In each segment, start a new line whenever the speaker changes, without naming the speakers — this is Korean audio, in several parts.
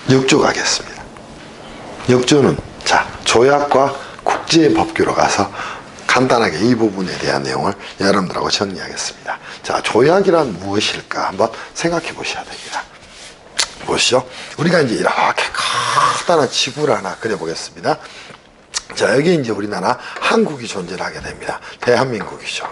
6조 가겠습니다. 6조는 자, 조약과 국제법규로 가서 간단하게 이 부분에 대한 내용을 여러분들하고 정리하겠습니다. 자, 조약이란 무엇일까 한번 생각해 보셔야 됩니다. 보시죠. 우리가 이제 이렇게 커다란 지구를 하나 그려보겠습니다. 자, 여기 이제 우리나라 한국이 존재를 하게 됩니다. 대한민국이죠.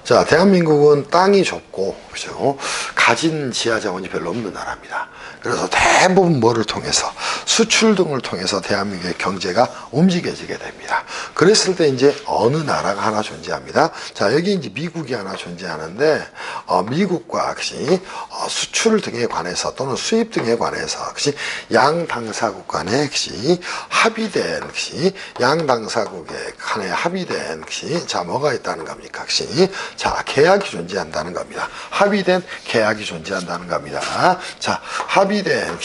자, 대한민국은 땅이 좁고, 그죠? 가진 지하 자원이 별로 없는 나라입니다. 그래서 대부분 뭐를 통해서, 수출 등을 통해서 대한민국의 경제가 움직여지게 됩니다. 그랬을 때 이제 어느 나라가 하나 존재합니다. 자, 여기 이제 미국이 하나 존재하는데, 미국과 역시 수출 등에 관해서 또는 수입 등에 관해서 역시 양 당사국 간에 역시 합의된 역시 양 당사국의 간에 합의된 역시 자, 뭐가 있다는 겁니까? 역시 자, 계약이 존재한다는 겁니다. 합의된 계약이 존재한다는 겁니다. 자, 합의된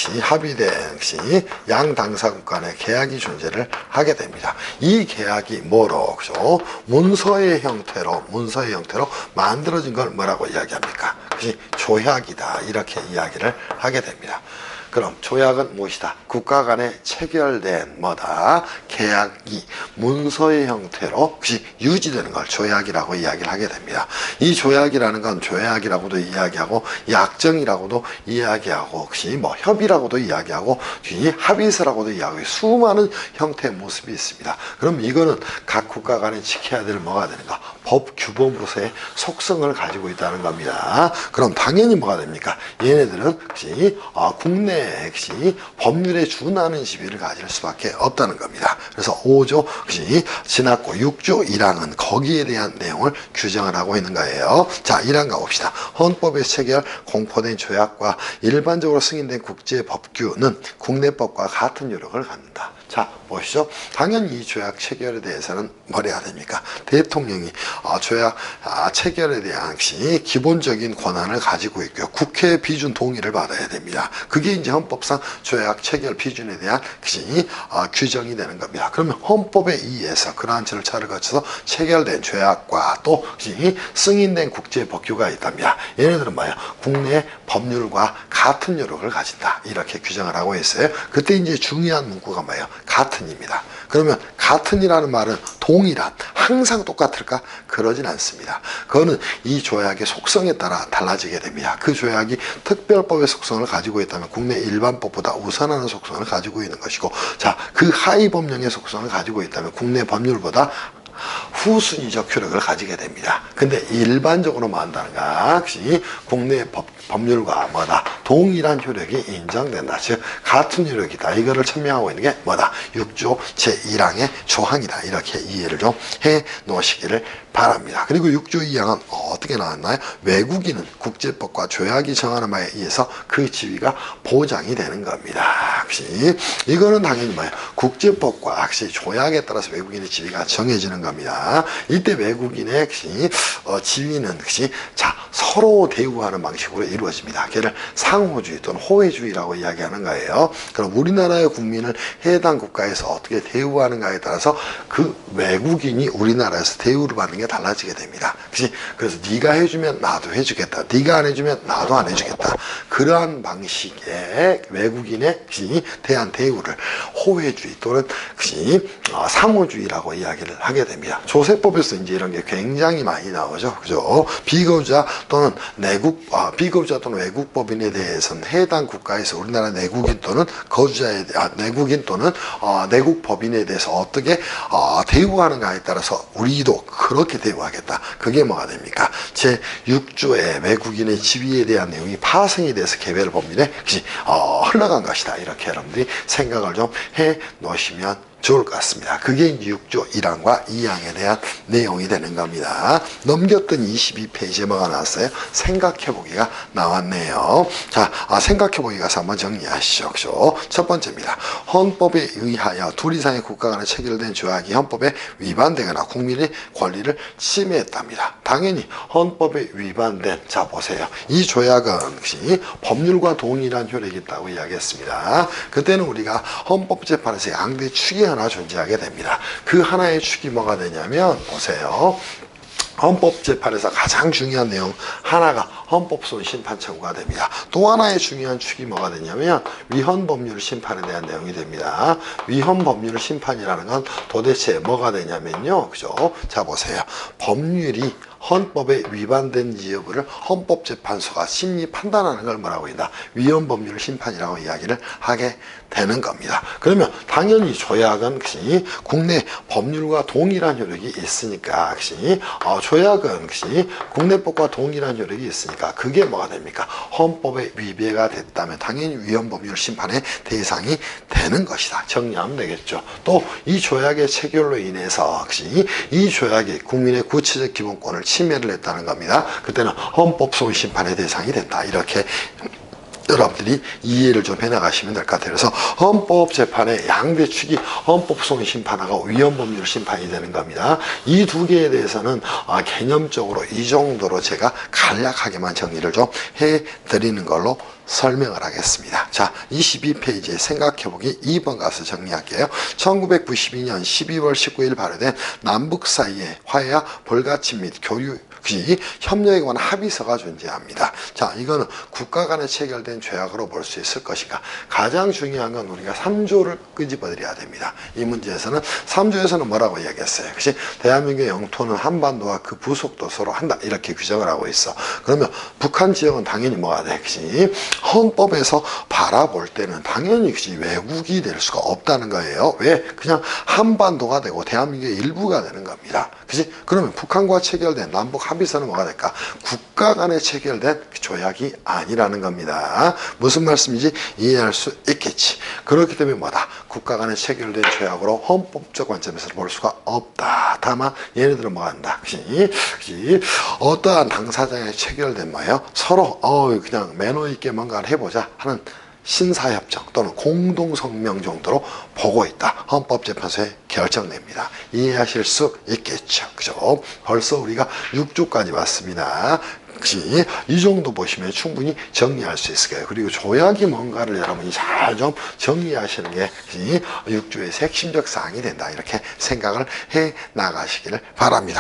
역시 양 당사국 간의 계약이 존재를 하게 됩니다. 이 계약이 뭐로, 그죠? 문서의 형태로 만들어진 걸 뭐라고 이야기합니까? 그것이 조약이다. 이렇게 이야기를 하게 됩니다. 그럼 조약은 무엇이다? 국가 간에 체결된 뭐다? 계약이 문서의 형태로 혹시 유지되는 걸 조약이라고 이야기를 하게 됩니다. 이 조약이라는 건 조약이라고도 이야기하고 약정이라고도 이야기하고 혹시 뭐 협의라고도 이야기하고 합의서라고도 이야기하고 수많은 형태의 모습이 있습니다. 그럼 이거는 각 국가 간에 지켜야 될 뭐가 되는가? 법 규범으로서의 속성을 가지고 있다는 겁니다. 그럼 당연히 뭐가 됩니까? 얘네들은 혹시 국내 역시 법률에 준하는 시비를 가질 수밖에 없다는 겁니다. 그래서 5조 역시 지났고 6조 1항은 거기에 대한 내용을 규정을 하고 있는 거예요. 자, 1항 가봅시다. 헌법에 체결 공포된 조약과 일반적으로 승인된 국제법규는 국내법과 같은 효력을 갖는다. 자, 보시죠. 당연히 이 조약 체결에 대해서는 뭘 해야 됩니까? 대통령이 조약 체결에 대한 역시 기본적인 권한을 가지고 있고요. 국회 비준 동의를 받아야 됩니다. 그게 이제 헌법상 조약 체결 비준에 대한 역시 규정이 되는 겁니다. 그러면 헌법에 의해서 그러한 절차를 거쳐서 체결된 조약과 또 역시 승인된 국제법규가 있답니다. 얘네들은 뭐예요? 국내 법률과 같은 효력을 가진다. 이렇게 규정을 하고 있어요. 그때 이제 중요한 문구가 뭐예요? 같은입니다. 그러면 같은이라는 말은 동일한, 항상 똑같을까? 그러진 않습니다. 그거는 이 조약의 속성에 따라 달라지게 됩니다. 그 조약이 특별법의 속성을 가지고 있다면 국내 일반법보다 우선하는 속성을 가지고 있는 것이고, 자, 그 하위 법령의 속성을 가지고 있다면 국내 법률보다 후순위적 효력을 가지게 됩니다. 근데 일반적으로 뭐 한다는가? 역시 국내 법률과 뭐다? 동일한 효력이 인정된다. 즉, 같은 효력이다. 이거를 천명하고 있는 게 뭐다? 6조 제1항의 조항이다. 이렇게 이해를 좀 해 놓으시기를 바랍니다. 그리고 6조 2항은 어떻게 나왔나요? 외국인은 국제법과 조약이 정하는 바에 의해서 그 지위가 보장이 되는 겁니다. 역시 이거는 당연히 뭐예요? 국제법과 역시 조약에 따라서 외국인의 지위가 정해지는 겁니다. 이때 외국인의 역시 지위는 역시 자, 서로 대우하는 방식으로 이루어집니다. 걔를 상호주의 또는 호혜주의라고 이야기하는 거예요. 그럼 우리나라의 국민을 해당 국가에서 어떻게 대우하는가에 따라서 그 외국인이 우리나라에서 대우를 받는 게 달라지게 됩니다. 그래서 네가 해주면 나도 해주겠다. 네가 안 해주면 나도 안 해주겠다. 그러한 방식의 외국인에 대한 대우를 호혜주의 또는 상호주의라고 이야기를 하게 됩니다. 조세법에서 이제 이런 게 굉장히 많이 나오죠. 그죠? 비거주자 또는 비거주자 또는 외국 법인에 대해서는 해당 국가에서 우리나라 내국인 또는 내국인 또는 내국 법인에 대해서 어떻게 대우하는가에 따라서 우리도 그렇게 대우하겠다. 그게 뭐가 됩니까? 제 6조의 외국인의 지위에 대한 내용이 파생이 돼서 개별 법률에 흘러간 것이다. 이렇게 여러분들이 생각을 좀 해 놓으시면 좋을 것 같습니다. 그게 이제 6조 1항과 2항에 대한 내용이 되는 겁니다. 넘겼던 22페이지에 뭐가 나왔어요? 생각해보기가 나왔네요. 자, 생각해보기 가서 한번 정리하시죠. 그죠? 첫 번째입니다. 헌법에 의하여 둘 이상의 국가 간에 체결된 조약이 헌법에 위반되거나 국민의 권리를 침해했답니다. 당연히 헌법에 위반된, 자 보세요. 이 조약은 역시 법률과 동일한 효력이 있다고 이야기했습니다. 그때는 우리가 헌법재판에서 양대 축이 하나 존재하게 됩니다. 그 하나의 축이 뭐가 되냐면 보세요. 헌법재판에서 가장 중요한 내용 하나가 헌법소원 심판 청구가 됩니다. 또 하나의 중요한 축이 뭐가 되냐면 위헌법률 심판에 대한 내용이 됩니다. 위헌법률 심판이라는 건 도대체 뭐가 되냐면요. 그죠? 자, 보세요. 법률이 헌법에 위반된지 여부를 헌법재판소가 심리 판단하는 걸 뭐라고 한다? 위헌법률 심판이라고 이야기를 하게 되는 겁니다. 그러면 당연히 조약은 국내 법률과 동일한 효력이 있으니까 조약은 국내법과 동일한 효력이 있으니까 그게 뭐가 됩니까? 헌법에 위배가 됐다면 당연히 위헌법률 심판의 대상이 되는 것이다. 정리하면 되겠죠. 또 이 조약의 체결로 인해서 이 조약이 국민의 구체적 기본권을 침해를 했다는 겁니다. 그때는 헌법소원 심판의 대상이 된다. 이렇게 여러분들이 이해를 좀 해나가시면 될 것 같아요. 그래서 헌법재판의 양대 축이 헌법소원 심판하고 위헌법률 심판이 되는 겁니다. 이 두 개에 대해서는 개념적으로 이 정도로 제가 간략하게만 정리를 좀 해드리는 걸로 설명을 하겠습니다. 자, 22페이지에 생각해보기 2번 가서 정리할게요. 1992년 12월 19일 발효된 남북 사이의 화해와 불가침 및 교류 협력에 관한 합의서가 존재합니다. 자, 이거는 국가 간에 체결된 조약으로 볼 수 있을 것인가. 가장 중요한 건 우리가 3조를 끄집어드려야 됩니다. 이 문제에서는 3조에서는 뭐라고 이야기했어요? 대한민국의 영토는 한반도와 그 부속도 서로 한다. 이렇게 규정을 하고 있어. 그러면 북한 지역은 당연히 뭐가 돼? 헌법에서 바라볼 때는 당연히 외국이 될 수가 없다는 거예요. 왜? 그냥 한반도가 되고 대한민국의 일부가 되는 겁니다. 그러면 북한과 체결된 남북 합의서는 뭐가 될까? 국가 간에 체결된 조약이 아니라는 겁니다. 무슨 말씀인지 이해할 수 있겠지. 그렇기 때문에 뭐다? 국가 간에 체결된 조약으로 헌법적 관점에서 볼 수가 없다. 다만 얘네들은 뭐 한다? 어떠한 당사자에 체결된 뭐예요? 서로 그냥 매너 있게 뭔가를 해보자 하는 신사협정 또는 공동성명 정도로 보고 있다. 헌법재판소에 결정됩니다. 이해하실 수 있겠죠. 그죠? 벌써 우리가 6조까지 왔습니다. 이 정도 보시면 충분히 정리할 수 있을 거예요. 그리고 조약이 뭔가를 여러분이 잘 좀 정리하시는 게 6조의 핵심적 사항이 된다. 이렇게 생각을 해 나가시기를 바랍니다.